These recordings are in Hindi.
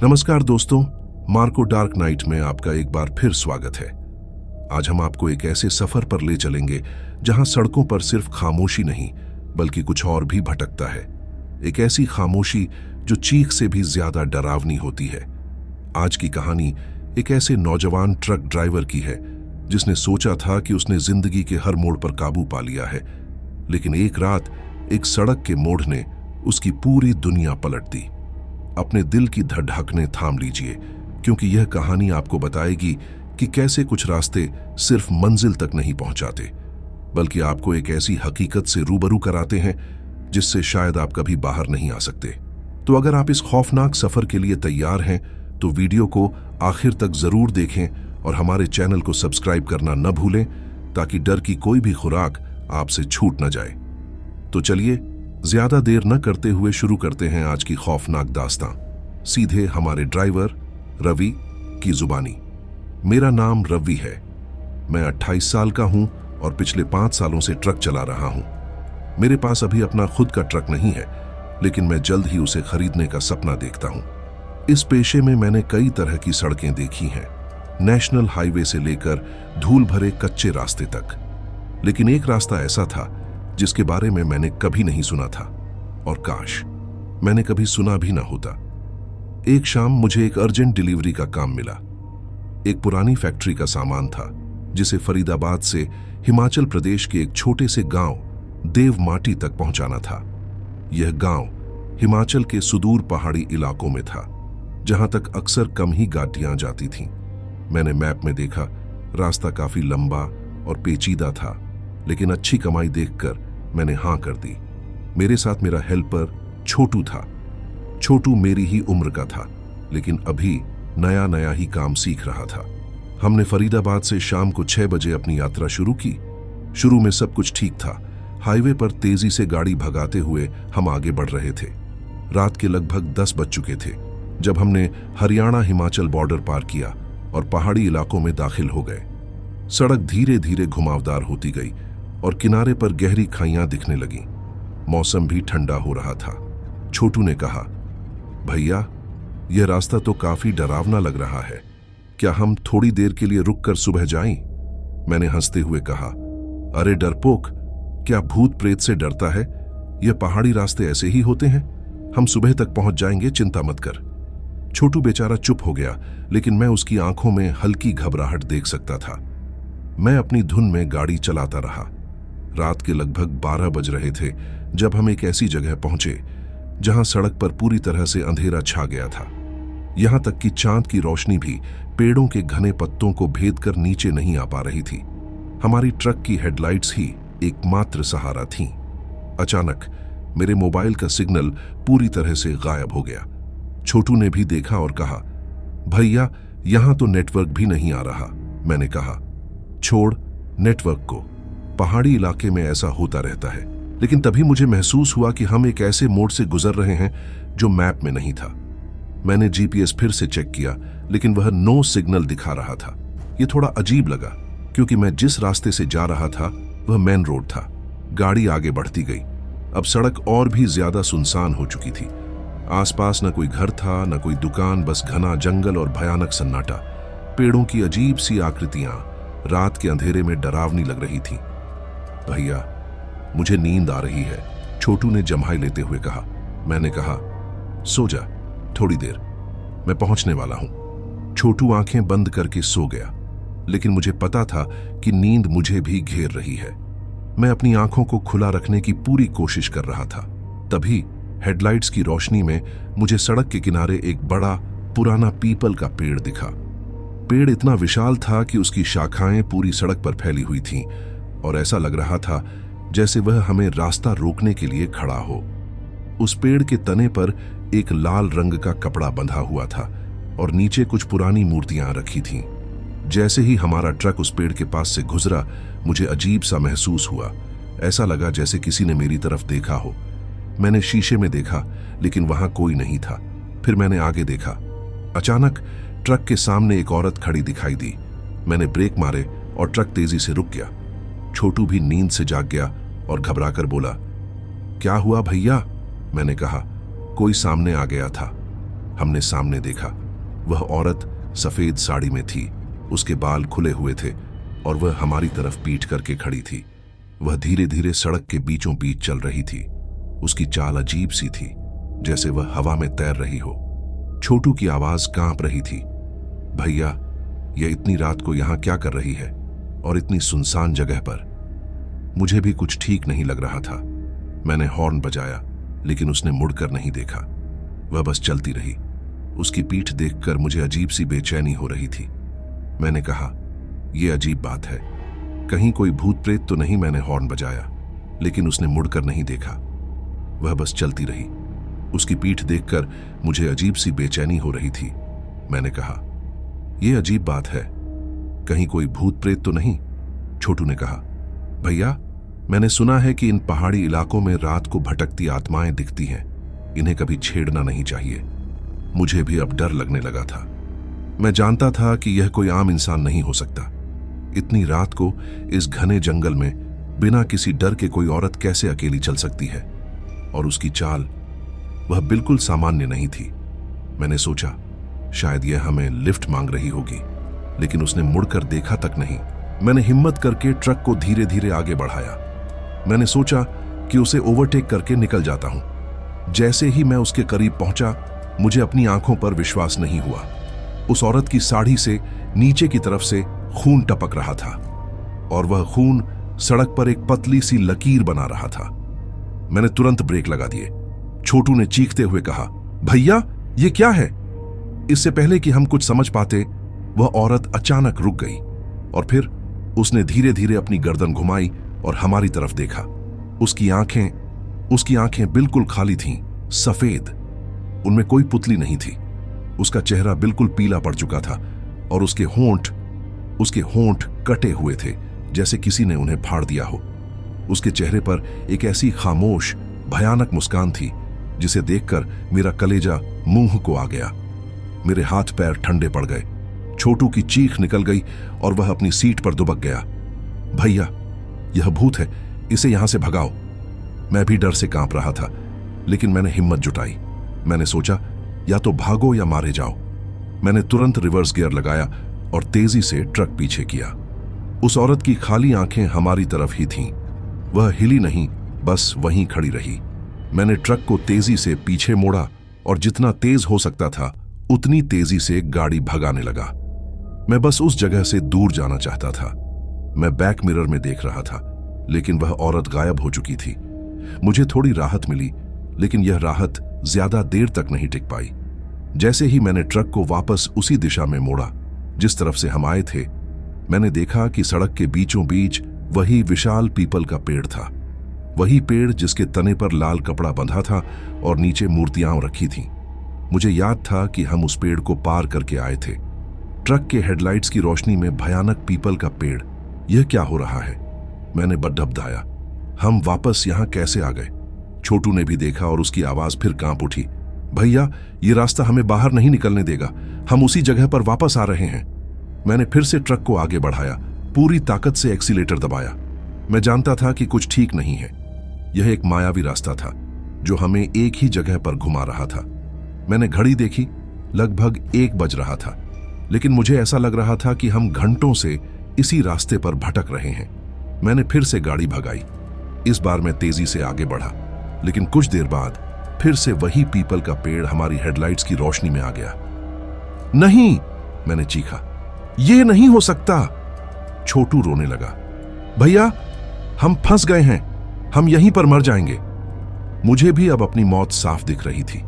नमस्कार दोस्तों, मार्को डार्क नाइट में आपका एक बार फिर स्वागत है। आज हम आपको एक ऐसे सफर पर ले चलेंगे जहां सड़कों पर सिर्फ खामोशी नहीं बल्कि कुछ और भी भटकता है। एक ऐसी खामोशी जो चीख से भी ज्यादा डरावनी होती है। आज की कहानी एक ऐसे नौजवान ट्रक ड्राइवर की है जिसने सोचा था कि उसने जिंदगी के हर मोड़ पर काबू पा लिया है, लेकिन एक रात एक सड़क के मोड़ ने उसकी पूरी दुनिया पलट दी। अपने दिल की धड़कनें थाम लीजिए, क्योंकि यह कहानी आपको बताएगी कि कैसे कुछ रास्ते सिर्फ मंजिल तक नहीं पहुंचाते बल्कि आपको एक ऐसी हकीकत से रूबरू कराते हैं जिससे शायद आप कभी बाहर नहीं आ सकते। तो अगर आप इस खौफनाक सफर के लिए तैयार हैं तो वीडियो को आखिर तक जरूर देखें और हमारे चैनल को सब्सक्राइब करना न भूलें ताकि डर की कोई भी खुराक आपसे छूट न जाए। तो चलिए ज्यादा देर न करते हुए शुरू करते हैं आज की खौफनाक दास्तां, सीधे हमारे ड्राइवर रवि की जुबानी। मेरा नाम रवि है। मैं 28 साल का हूं और पिछले 5 सालों से ट्रक चला रहा हूं। मेरे पास अभी अपना खुद का ट्रक नहीं है, लेकिन मैं जल्द ही उसे खरीदने का सपना देखता हूं। इस पेशे में मैंने कई तरह की सड़कें देखी हैं, नेशनल हाईवे से लेकर धूल भरे कच्चे रास्ते तक। लेकिन एक रास्ता ऐसा था जिसके बारे में मैंने कभी नहीं सुना था, और काश मैंने कभी सुना भी ना होता। एक शाम मुझे एक अर्जेंट डिलीवरी का काम मिला। एक पुरानी फैक्ट्री का सामान था जिसे फरीदाबाद से हिमाचल प्रदेश के एक छोटे से गांव देवमाटी तक पहुंचाना था। यह गांव हिमाचल के सुदूर पहाड़ी इलाकों में था, जहां तक अक्सर कम ही गाड़ियां जाती थीं। मैंने मैप में देखा, रास्ता काफी लंबा और पेचीदा था, लेकिन अच्छी कमाई देखकर मैंने हां कर दी। मेरे साथ मेरा हेल्पर छोटू था। छोटू मेरी ही उम्र का था, लेकिन अभी नया नया ही काम सीख रहा था। हमने फरीदाबाद से शाम को 6 बजे अपनी यात्रा शुरू की। शुरू में सब कुछ ठीक था। हाईवे पर तेजी से गाड़ी भगाते हुए हम आगे बढ़ रहे थे। रात के लगभग 10 बज चुके थे जब हमने हरियाणा हिमाचल बॉर्डर पार किया और पहाड़ी इलाकों में दाखिल हो गए। सड़क धीरे धीरे घुमावदार होती गई और किनारे पर गहरी खाइयां दिखने लगीं। मौसम भी ठंडा हो रहा था। छोटू ने कहा, भैया यह रास्ता तो काफी डरावना लग रहा है, क्या हम थोड़ी देर के लिए रुककर सुबह जाएं? मैंने हंसते हुए कहा, अरे डरपोक, क्या भूत प्रेत से डरता है? यह पहाड़ी रास्ते ऐसे ही होते हैं, हम सुबह तक पहुंच जाएंगे, चिंता मत कर। छोटू बेचारा चुप हो गया, लेकिन मैं उसकी आंखों में हल्की घबराहट देख सकता था। मैं अपनी धुन में गाड़ी चलाता रहा। रात के लगभग 12 बज रहे थे जब हम एक ऐसी जगह पहुंचे जहां सड़क पर पूरी तरह से अंधेरा छा गया था। यहां तक कि चांद की रोशनी भी पेड़ों के घने पत्तों को भेद कर नीचे नहीं आ पा रही थी। हमारी ट्रक की हेडलाइट्स ही एकमात्र सहारा थीं। अचानक मेरे मोबाइल का सिग्नल पूरी तरह से गायब हो गया। छोटू ने भी देखा और कहा, भैया यहां तो नेटवर्क भी नहीं आ रहा। मैंने कहा, छोड़ नेटवर्क को, पहाड़ी इलाके में ऐसा होता रहता है। लेकिन तभी मुझे महसूस हुआ कि हम एक ऐसे मोड़ से गुजर रहे हैं जो मैप में नहीं था। मैंने जीपीएस फिर से चेक किया, लेकिन वह नो सिग्नल दिखा रहा था। यह थोड़ा अजीब लगा, क्योंकि मैं जिस रास्ते से जा रहा था वह मेन रोड था। गाड़ी आगे बढ़ती गई। अब सड़क और भी ज्यादा सुनसान हो चुकी थी। आसपास न कोई घर था, न कोई दुकान, बस घना जंगल और भयानक सन्नाटा। पेड़ों की अजीब सी आकृतियां रात के अंधेरे में डरावनी लग रही थीं। भैया मुझे नींद आ रही है, छोटू ने जम्हाई लेते हुए कहा। मैंने कहा, सो जा, थोड़ी देर, मैं पहुंचने वाला हूं। छोटू आंखें बंद करके सो गया, लेकिन मुझे पता था कि नींद मुझे भी घेर रही है। मैं अपनी आंखों को खुला रखने की पूरी कोशिश कर रहा था। तभी हेडलाइट्स की रोशनी में मुझे सड़क के किनारे एक बड़ा पुराना पीपल का पेड़ दिखा। पेड़ इतना विशाल था कि उसकी शाखाएं पूरी सड़क पर फैली हुई थीं और ऐसा लग रहा था जैसे वह हमें रास्ता रोकने के लिए खड़ा हो। उस पेड़ के तने पर एक लाल रंग का कपड़ा बंधा हुआ था और नीचे कुछ पुरानी मूर्तियां रखी थीं। जैसे ही हमारा ट्रक उस पेड़ के पास से गुजरा, मुझे अजीब सा महसूस हुआ। ऐसा लगा जैसे किसी ने मेरी तरफ देखा हो। मैंने शीशे में देखा, लेकिन वहां कोई नहीं था। फिर मैंने आगे देखा। अचानक ट्रक के सामने एक औरत खड़ी दिखाई दी। मैंने ब्रेक मारे और ट्रक तेजी से रुक गया। छोटू भी नींद से जाग गया और घबराकर बोला, क्या हुआ भैया? मैंने कहा, कोई सामने आ गया था। हमने सामने देखा। वह औरत सफेद साड़ी में थी, उसके बाल खुले हुए थे और वह हमारी तरफ पीठ करके खड़ी थी। वह धीरे धीरे सड़क के बीचों बीच चल रही थी। उसकी चाल अजीब सी थी, जैसे वह हवा में तैर रही हो। छोटू की आवाज कांप रही थी, भैया, यह इतनी रात को यहां क्या कर रही है और इतनी सुनसान जगह पर? मुझे भी कुछ ठीक नहीं लग रहा था। मैंने हॉर्न बजाया, लेकिन उसने मुड़कर नहीं देखा। वह बस चलती रही। उसकी पीठ देखकर मुझे अजीब सी बेचैनी हो रही थी। मैंने कहा, यह अजीब बात है, कहीं कोई भूत प्रेत तो नहीं? मैंने हॉर्न बजाया, लेकिन उसने मुड़कर नहीं देखा। वह बस चलती रही। उसकी पीठ देखकर मुझे अजीब सी बेचैनी हो रही थी। मैंने कहा, यह अजीब बात है, कहीं कोई भूत प्रेत तो नहीं? छोटू ने कहा, भैया, मैंने सुना है कि इन पहाड़ी इलाकों में रात को भटकती आत्माएं दिखती हैं। इन्हें कभी छेड़ना नहीं चाहिए। मुझे भी अब डर लगने लगा था। मैं जानता था कि यह कोई आम इंसान नहीं हो सकता। इतनी रात को इस घने जंगल में बिना किसी डर के कोई औरत कैसे अकेली चल सकती है? और उसकी चाल, वह बिल्कुल सामान्य नहीं थी। मैंने सोचा शायद यह हमें लिफ्ट मांग रही होगी, लेकिन उसने मुड़कर देखा तक नहीं। मैंने हिम्मत करके ट्रक को धीरे धीरे आगे बढ़ाया। मैंने सोचा कि उसे ओवरटेक करके निकल जाता हूं। जैसे ही मैं उसके करीब पहुंचा, मुझे अपनी आंखों पर विश्वास नहीं हुआ। उस औरत की साड़ी से नीचे की तरफ से खून टपक रहा था और वह खून सड़क पर एक पतली सी लकीर बना रहा था। मैंने तुरंत ब्रेक लगा दिए। छोटू ने चीखते हुए कहा, भैया, ये क्या है? इससे पहले कि हम कुछ समझ पाते, वह औरत अचानक रुक गई और फिर उसने धीरे धीरे अपनी गर्दन घुमाई और हमारी तरफ देखा। उसकी आंखें बिल्कुल खाली थीं, सफेद। उनमें कोई पुतली नहीं थी। उसका चेहरा बिल्कुल पीला पड़ चुका था और उसके होंठ कटे हुए थे, जैसे किसी ने उन्हें फाड़ दिया हो। उसके चेहरे पर एक ऐसी खामोश, भयानक मुस्कान थी जिसे देखकर मेरा कलेजा मुंह को आ गया। मेरे हाथ पैर ठंडे पड़ गए। छोटू की चीख निकल गई और वह अपनी सीट पर दुबक गया। भैया, यह भूत है, इसे यहां से भगाओ। मैं भी डर से कांप रहा था, लेकिन मैंने हिम्मत जुटाई। मैंने सोचा, या तो भागो या मारे जाओ। मैंने तुरंत रिवर्स गियर लगाया और तेजी से ट्रक पीछे किया। उस औरत की खाली आंखें हमारी तरफ ही थीं। वह हिली नहीं, बस वहीं खड़ी रही। मैंने ट्रक को तेजी से पीछे मोड़ा और जितना तेज हो सकता था उतनी तेजी से गाड़ी भगाने लगा। मैं बस उस जगह से दूर जाना चाहता था। मैं बैक मिरर में देख रहा था, लेकिन वह औरत गायब हो चुकी थी। मुझे थोड़ी राहत मिली, लेकिन यह राहत ज्यादा देर तक नहीं टिक पाई। जैसे ही मैंने ट्रक को वापस उसी दिशा में मोड़ा जिस तरफ से हम आए थे, मैंने देखा कि सड़क के बीचों बीच वही विशाल पीपल का पेड़ था। वही पेड़ जिसके तने पर लाल कपड़ा बंधा था और नीचे मूर्तियां रखी थीं। मुझे याद था कि हम उस पेड़ को पार करके आए थे। ट्रक के हेडलाइट्स की रोशनी में भयानक पीपल का पेड़, यह क्या हो रहा है? मैंने बड़बड़ाया, हम वापस यहां कैसे आ गए? छोटू ने भी देखा और उसकी आवाज फिर कांप उठी, भैया, ये रास्ता हमें बाहर नहीं निकलने देगा। हम उसी जगह पर वापस आ रहे हैं। मैंने फिर से ट्रक को आगे बढ़ाया, पूरी ताकत से एक्सीलेटर दबाया। मैं जानता था कि कुछ ठीक नहीं है। यह एक मायावी रास्ता था जो हमें एक ही जगह पर घुमा रहा था। मैंने घड़ी देखी, लगभग 1 बज रहा था, लेकिन मुझे ऐसा लग रहा था कि हम घंटों से इसी रास्ते पर भटक रहे हैं। मैंने फिर से गाड़ी भगाई। इस बार मैं तेजी से आगे बढ़ा, लेकिन कुछ देर बाद फिर से वही पीपल का पेड़ हमारी हेडलाइट्स की रोशनी में आ गया। नहीं, मैंने चीखा, यह नहीं हो सकता। छोटू रोने लगा, भैया, हम फंस गए हैं, हम यहीं पर मर जाएंगे। मुझे भी अब अपनी मौत साफ दिख रही थी।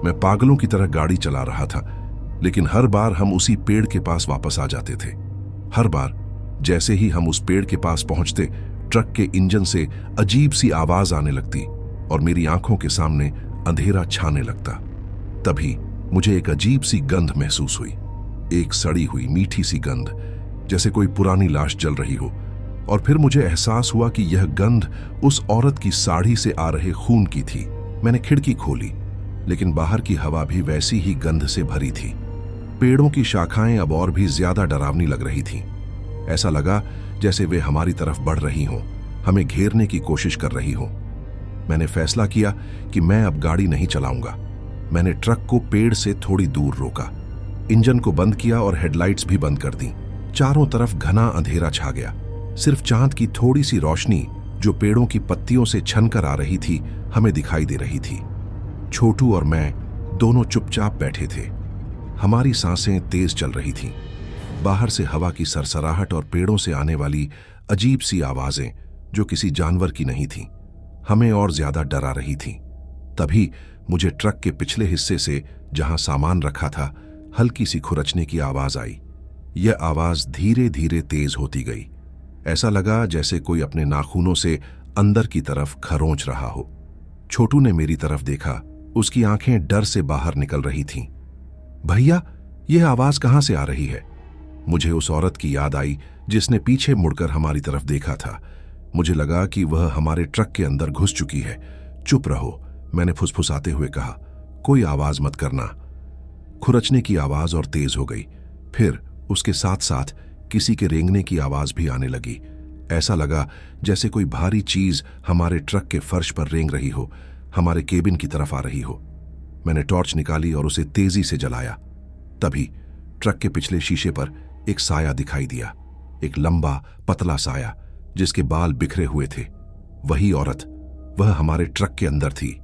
मैं पागलों की तरह गाड़ी चला रहा था, लेकिन हर बार हम उसी पेड़ के पास वापस आ जाते थे। हर बार जैसे ही हम उस पेड़ के पास पहुंचते, ट्रक के इंजन से अजीब सी आवाज आने लगती और मेरी आंखों के सामने अंधेरा छाने लगता। तभी मुझे एक अजीब सी गंध महसूस हुई, एक सड़ी हुई मीठी सी गंध, जैसे कोई पुरानी लाश जल रही हो। और फिर मुझे एहसास हुआ कि यह गंध उस औरत की साड़ी से आ रहे खून की थी। मैंने खिड़की खोली, लेकिन बाहर की हवा भी वैसी ही गंध से भरी थी। पेड़ों की शाखाएं अब और भी ज्यादा डरावनी लग रही थीं। ऐसा लगा जैसे वे हमारी तरफ बढ़ रही हों, हमें घेरने की कोशिश कर रही हों। मैंने फैसला किया कि मैं अब गाड़ी नहीं चलाऊंगा। मैंने ट्रक को पेड़ से थोड़ी दूर रोका, इंजन को बंद किया और हेडलाइट्स भी बंद कर दी। चारों तरफ घना अंधेरा छा गया। सिर्फ चांद की थोड़ी सी रोशनी जो पेड़ों की पत्तियों से छनकर आ रही थी हमें दिखाई दे रही थी। छोटू और मैं दोनों चुपचाप बैठे थे। हमारी सांसें तेज चल रही थीं। बाहर से हवा की सरसराहट और पेड़ों से आने वाली अजीब सी आवाजें जो किसी जानवर की नहीं थीं, हमें और ज्यादा डरा रही थीं। तभी मुझे ट्रक के पिछले हिस्से से, जहां सामान रखा था, हल्की सी खुरचने की आवाज आई। यह आवाज धीरे धीरे तेज होती गई। ऐसा लगा जैसे कोई अपने नाखूनों से अंदर की तरफ खरोंच रहा हो। छोटू ने मेरी तरफ देखा। उसकी आंखें डर से बाहर निकल रही थीं। भैया, यह आवाज कहां से आ रही है? मुझे उस औरत की याद आई जिसने पीछे मुड़कर हमारी तरफ देखा था। मुझे लगा कि वह हमारे ट्रक के अंदर घुस चुकी है। चुप रहो, मैंने फुसफुसाते हुए कहा, कोई आवाज मत करना। खुरचने की आवाज और तेज हो गई। फिर उसके साथ साथ किसी के रेंगने की आवाज भी आने लगी। ऐसा लगा जैसे कोई भारी चीज हमारे ट्रक के फर्श पर रेंग रही हो, हमारे केबिन की तरफ आ रही हो। मैंने टॉर्च निकाली और उसे तेजी से जलाया। तभी ट्रक के पिछले शीशे पर एक साया दिखाई दिया, एक लंबा पतला साया जिसके बाल बिखरे हुए थे। वही औरत, वह हमारे ट्रक के अंदर थी।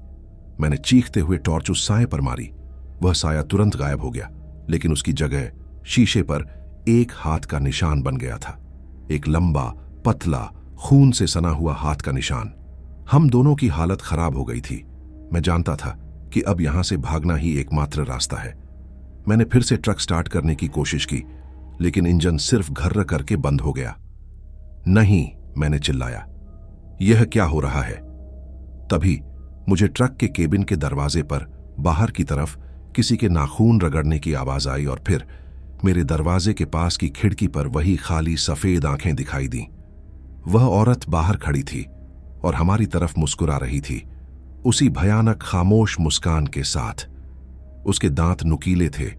मैंने चीखते हुए टॉर्च उस साये पर मारी। वह साया तुरंत गायब हो गया, लेकिन उसकी जगह शीशे पर एक हाथ का निशान बन गया था। एक लंबा, पतला, खून से सना हुआ हाथ का निशान। हम दोनों की हालत खराब हो गई थी। मैं जानता था कि अब यहां से भागना ही एकमात्र रास्ता है। मैंने फिर से ट्रक स्टार्ट करने की कोशिश की, लेकिन इंजन सिर्फ घर्र करके बंद हो गया। नहीं, मैंने चिल्लाया, यह क्या हो रहा है? तभी मुझे ट्रक के केबिन के दरवाजे पर बाहर की तरफ किसी के नाखून रगड़ने की आवाज आई और फिर मेरे दरवाजे के पास की खिड़की पर वही खाली सफेद आंखें दिखाई दी। वह औरत बाहर खड़ी थी और हमारी तरफ मुस्कुरा रही थी, उसी भयानक खामोश मुस्कान के साथ। उसके दांत नुकीले थे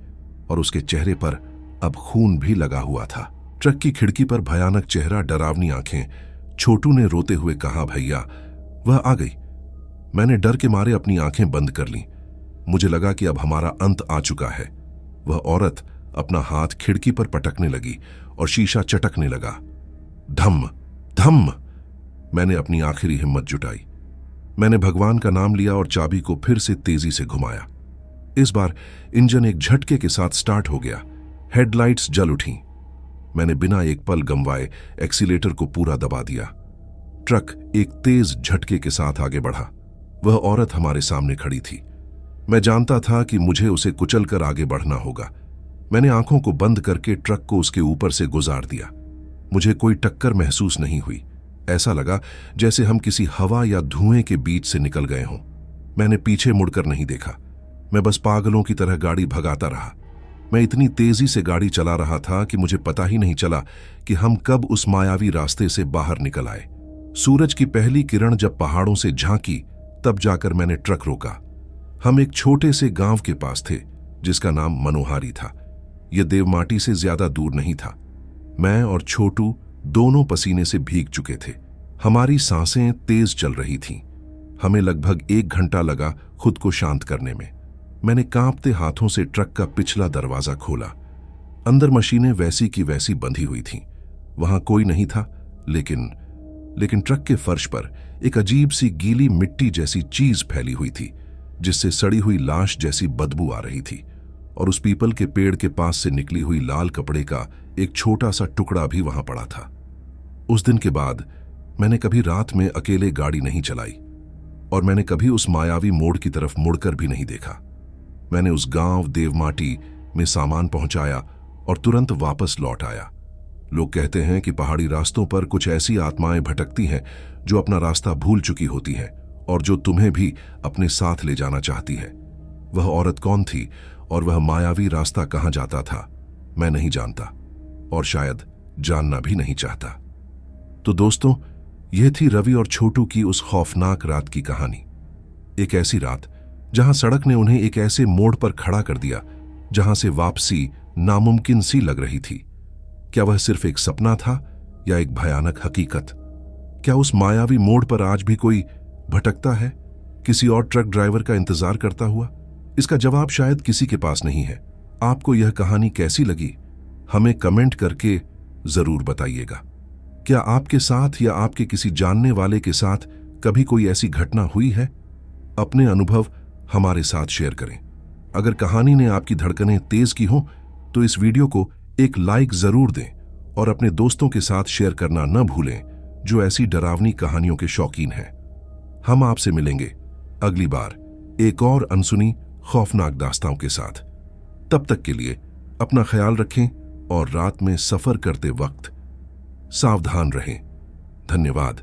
और उसके चेहरे पर अब खून भी लगा हुआ था। ट्रक की खिड़की पर भयानक चेहरा, डरावनी आंखें। छोटू ने रोते हुए कहा, भैया, वह आ गई। मैंने डर के मारे अपनी आंखें बंद कर लीं। मुझे लगा कि अब हमारा अंत आ चुका है। वह औरत अपना हाथ खिड़की पर पटकने लगी और शीशा चटकने लगा। धम धम, मैंने अपनी आखिरी हिम्मत जुटाई। मैंने भगवान का नाम लिया और चाबी को फिर से तेजी से घुमाया। इस बार इंजन एक झटके के साथ स्टार्ट हो गया। हेडलाइट्स जल उठीं। मैंने बिना एक पल गंवाए एक्सीलेटर को पूरा दबा दिया। ट्रक एक तेज झटके के साथ आगे बढ़ा। वह औरत हमारे सामने खड़ी थी। मैं जानता था कि मुझे उसे कुचलकर आगे बढ़ना होगा। मैंने आंखों को बंद करके ट्रक को उसके ऊपर से गुजार दिया। मुझे कोई टक्कर महसूस नहीं हुई। ऐसा लगा जैसे हम किसी हवा या धुएं के बीच से निकल गए हों। मैंने पीछे मुड़कर नहीं देखा। मैं बस पागलों की तरह गाड़ी भगाता रहा। मैं इतनी तेजी से गाड़ी चला रहा था कि मुझे पता ही नहीं चला कि हम कब उस मायावी रास्ते से बाहर निकल आए। सूरज की पहली किरण जब पहाड़ों से झांकी, तब जाकर मैंने ट्रक रोका। हम एक छोटे से गांव के पास थे जिसका नाम मनोहारी था। यह देवमाटी से ज्यादा दूर नहीं था। मैं और छोटू दोनों पसीने से भीग चुके थे। हमारी सांसें तेज चल रही थीं। हमें लगभग 1 घंटा लगा खुद को शांत करने में। मैंने कांपते हाथों से ट्रक का पिछला दरवाजा खोला। अंदर मशीनें वैसी की वैसी बंधी हुई थीं। वहां कोई नहीं था, लेकिन ट्रक के फर्श पर एक अजीब सी गीली मिट्टी जैसी चीज फैली हुई थी, जिससे सड़ी हुई लाश जैसी बदबू आ रही थी। और उस पीपल के पेड़ के पास से निकली हुई लाल कपड़े का एक छोटा सा टुकड़ा भी वहां पड़ा था। उस दिन के बाद मैंने कभी रात में अकेले गाड़ी नहीं चलाई और मैंने कभी उस मायावी मोड़ की तरफ मुड़कर भी नहीं देखा। मैंने उस गांव देवमाटी में सामान पहुंचाया और तुरंत वापस लौट आया। लोग कहते हैं कि पहाड़ी रास्तों पर कुछ ऐसी आत्माएं भटकती हैं जो अपना रास्ता भूल चुकी होती हैं और जो तुम्हें भी अपने साथ ले जाना चाहती है। वह औरत कौन थी और वह मायावी रास्ता कहां जाता था, मैं नहीं जानता और शायद जानना भी नहीं चाहता। तो दोस्तों, यह थी रवि और छोटू की उस खौफनाक रात की कहानी। एक ऐसी रात जहां सड़क ने उन्हें एक ऐसे मोड़ पर खड़ा कर दिया जहां से वापसी नामुमकिन सी लग रही थी। क्या वह सिर्फ एक सपना था या एक भयानक हकीकत? क्या उस मायावी मोड़ पर आज भी कोई भटकता है, किसी और ट्रक ड्राइवर का इंतजार करता हुआ? इसका जवाब शायद किसी के पास नहीं है। आपको यह कहानी कैसी लगी, हमें कमेंट करके जरूर बताइएगा। क्या आपके साथ या आपके किसी जानने वाले के साथ कभी कोई ऐसी घटना हुई है? अपने अनुभव हमारे साथ शेयर करें। अगर कहानी ने आपकी धड़कनें तेज की हो तो इस वीडियो को एक लाइक जरूर दें और अपने दोस्तों के साथ शेयर करना न भूलें जो ऐसी डरावनी कहानियों के शौकीन हैं। हम आपसे मिलेंगे अगली बार एक और अनसुनी खौफनाक दास्तानों के साथ। तब तक के लिए अपना ख्याल रखें और रात में सफर करते वक्त सावधान रहें। धन्यवाद।